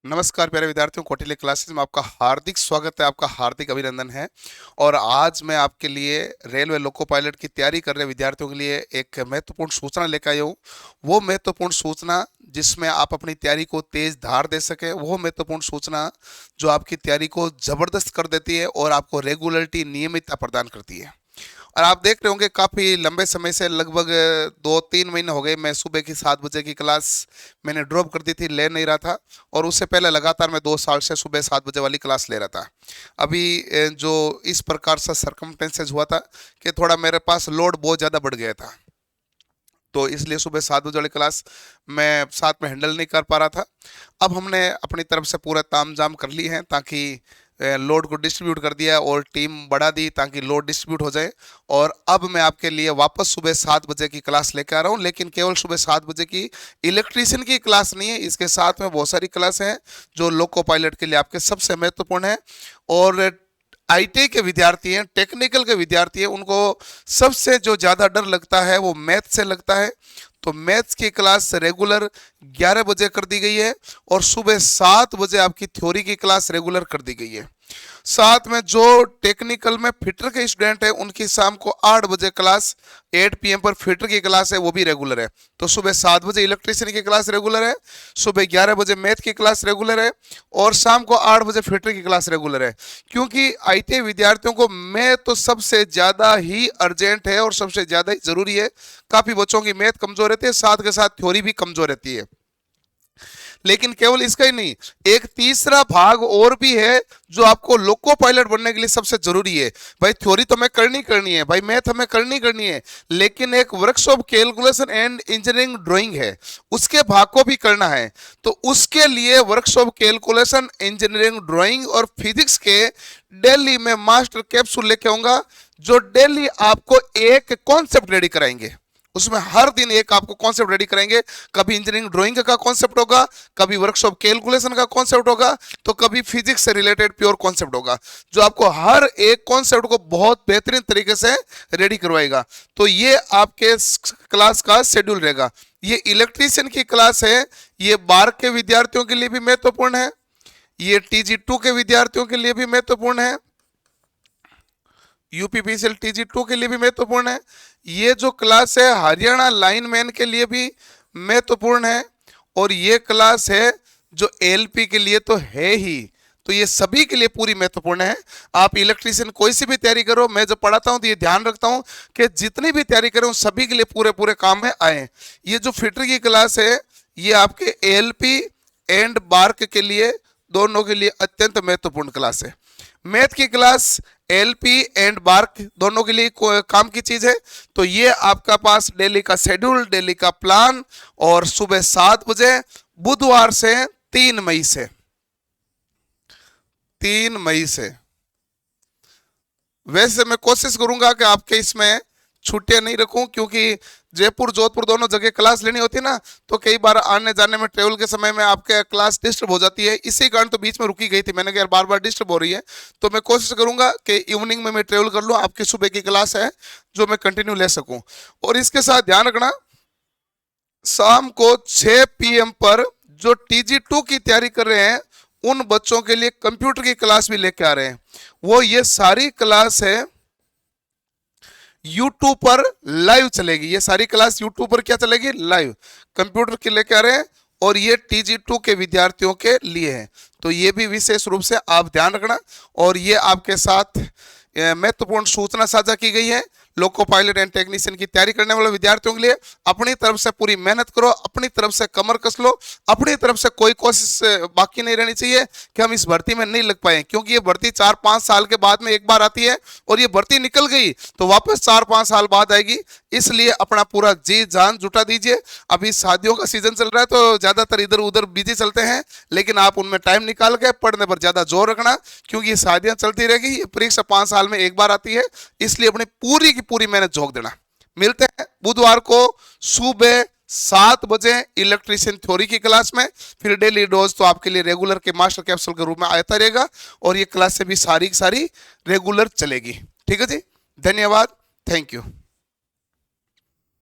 नमस्कार प्यारे विद्यार्थियों, कौटिल्य क्लासेस में आपका हार्दिक स्वागत है, आपका हार्दिक अभिनंदन है। और आज मैं आपके लिए रेलवे लोको पायलट की तैयारी कर रहे विद्यार्थियों के लिए एक महत्वपूर्ण सूचना लेकर आया हूँ। वो महत्वपूर्ण सूचना जिसमें आप अपनी तैयारी को तेज धार दे सके, वो महत्वपूर्ण सूचना जो आपकी तैयारी को जबरदस्त कर देती है और आपको रेगुलरिटी, नियमितता प्रदान करती है। और आप देख रहे होंगे काफ़ी लंबे समय से, लगभग 2-3 महीने हो गए, मैं सुबह की 7 बजे की क्लास मैंने ड्रॉप कर दी थी, ले नहीं रहा था। और उससे पहले लगातार मैं 2 साल से सुबह 7 बजे वाली क्लास ले रहा था। अभी जो इस प्रकार से सरकमटेंसेज हुआ था कि थोड़ा मेरे पास लोड बहुत ज़्यादा बढ़ गया था, तो इसलिए सुबह 7 बजे वाली क्लास मैं साथ में हैंडल नहीं कर पा रहा था। अब हमने अपनी तरफ से पूरा तामझाम कर ली है, ताकि लोड को डिस्ट्रीब्यूट कर दिया और टीम बढ़ा दी ताकि लोड डिस्ट्रीब्यूट हो जाए। और अब मैं आपके लिए वापस सुबह 7 बजे की क्लास लेकर आ रहा हूँ, लेकिन केवल सुबह 7 बजे की इलेक्ट्रीशियन की क्लास नहीं है, इसके साथ में बहुत सारी क्लास हैं जो लोको पायलट के लिए आपके सबसे महत्वपूर्ण है। और आईटी के विद्यार्थी हैं, टेक्निकल के विद्यार्थी हैं, उनको सबसे जो ज़्यादा डर लगता है वो मैथ से लगता है। तो मैथ्स की क्लास रेगुलर 11 बजे कर दी गई है और सुबह 7 बजे आपकी थ्योरी की क्लास रेगुलर कर दी गई है। साथ में जो टेक्निकल में फिटर के स्टूडेंट है उनकी शाम को 8 बजे क्लास, 8 PM पर फिटर की क्लास है, वो भी रेगुलर है। तो सुबह 7 बजे इलेक्ट्रीशियन की क्लास रेगुलर है, सुबह 11 बजे मैथ की क्लास रेगुलर है और शाम को 8 बजे फिटर की क्लास रेगुलर है। क्योंकि आईटी विद्यार्थियों को मैथ तो सबसे ज़्यादा ही अर्जेंट है और सबसे ज़्यादा ही ज़रूरी है। काफ़ी बच्चों की मैथ कमज़ोर रहती है, साथ के साथ थ्योरी भी कमज़ोर रहती है। लेकिन केवल इसका ही नहीं, एक तीसरा भाग और भी है जो आपको लोको पायलट बनने के लिए सबसे जरूरी है। भाई थ्योरी तो हमें करनी है, भाई मैथ हमें करनी है, लेकिन एक workshop calculation and engineering drawing है, उसके भाग को भी करना है। तो उसके लिए वर्कशॉप कैलकुलेशन, इंजीनियरिंग ड्राइंग और फिजिक्स के डेली में मास्टर कैप्सूल लेके आऊंगा, जो डेली आपको एक कॉन्सेप्ट रेडी कराएंगे। उसमें हर दिन एक आपको कॉन्सेप्ट रेडी करेंगे। कभी इंजीनियरिंग ड्राइंग का कॉन्सेप्ट होगा, कभी वर्कशॉप कैलकुलेशन का कॉन्सेप्ट होगा, तो कभी फिजिक्स से रिलेटेड प्योर कॉन्सेप्ट होगा, जो आपको हर एक कॉन्सेप्ट को बहुत बेहतरीन तरीके से रेडी करवाएगा। तो ये आपके क्लास का शेड्यूल रहेगा। ये इलेक्ट्रीशियन की क्लास है, ये 12 के विद्यार्थियों के लिए भी महत्वपूर्ण है, ये TG2 के विद्यार्थियों के लिए भी महत्वपूर्ण है, यूपीपीसीएल TG2 के लिए भी महत्वपूर्ण है। ये जो क्लास है हरियाणा लाइनमैन के लिए भी महत्वपूर्ण है, और ये क्लास है जो एलपी के लिए तो है ही। तो ये सभी के लिए पूरी महत्वपूर्ण है। आप इलेक्ट्रीशियन कोई सी भी तैयारी करो, मैं जब पढ़ाता हूं तो ये ध्यान रखता हूं कि जितनी भी तैयारी करें सभी के लिए पूरे पूरे काम में आए। ये जो फिटर की क्लास है ये आपके एलपी एंड बार्क के लिए, दोनों के लिए अत्यंत महत्वपूर्ण क्लास है। मैथ की क्लास एलपी एंड बार्क दोनों के लिए काम की चीज है। तो ये आपका पास डेली का शेड्यूल, डेली का प्लान, और सुबह 7 बजे बुधवार से 3 मई से 3 मई से। वैसे मैं कोशिश करूंगा कि आपके इसमें छुट्टियां नहीं रखूं, क्योंकि जयपुर जोधपुर दोनों जगह क्लास लेनी होती है ना, तो कई बार आने जाने में ट्रेवल के समय में आपके क्लास डिस्टर्ब हो जाती है। इसी कारण तो बीच में रुकी गई थी, मैंने कहा यार बार बार डिस्टर्ब हो रही है। तो मैं कोशिश करूंगा कि इवनिंग में मैं ट्रेवल कर लूँ, आपकी सुबह की क्लास है जो मैं कंटिन्यू ले सकूं। और इसके साथ ध्यान रखना, शाम को 6 PM पर जो TG2 की तैयारी कर रहे हैं उन बच्चों के लिए कंप्यूटर की क्लास भी लेके आ रहे हैं। वो ये सारी क्लास है YouTube पर लाइव चलेगी। ये सारी क्लास YouTube पर क्या चलेगी? लाइव। कंप्यूटर के लेके आ रहे हैं और ये TG2 के विद्यार्थियों के लिए है। तो ये भी विशेष रूप से आप ध्यान रखना। और ये आपके साथ महत्वपूर्ण सूचना साझा की गई है। लोको पायलट एंड टेक्नीशियन की तैयारी करने वाले विद्यार्थियों के लिए अपनी तरफ से पूरी मेहनत करो, अपनी तरफ से कमर कस लो, अपनी तरफ से कोई कोशिश बाकी नहीं रहनी चाहिए कि हम इस भर्ती में नहीं लग पाए, क्योंकि ये भर्ती 4-5 साल के बाद में एक बार आती है और ये भर्ती निकल गई तो वापस 4-5 साल बाद आएगी। इसलिए अपना पूरा जी जान जुटा दीजिए। अभी शादियों का सीजन चल रहा है तो ज्यादातर इधर उधर बिजी चलते हैं, लेकिन आप उनमें टाइम निकाल के पढ़ने पर ज्यादा जोर रखना, क्योंकि ये शादियां चलती रहेगी। ये परीक्षा 5 साल में एक बार आती है, इसलिए अपनी पूरी की पूरी मेहनत झोंक देना। मिलते हैं बुधवार को सुबह 7 बजे इलेक्ट्रीशियन थ्योरी की क्लास में। फिर डेली डोज तो आपके लिए रेगुलर के मास्टर कैप्सूल के रूप में आता रहेगा, और ये क्लास से भी सारी रेगुलर चलेगी। ठीक है जी, धन्यवाद, थैंक यू।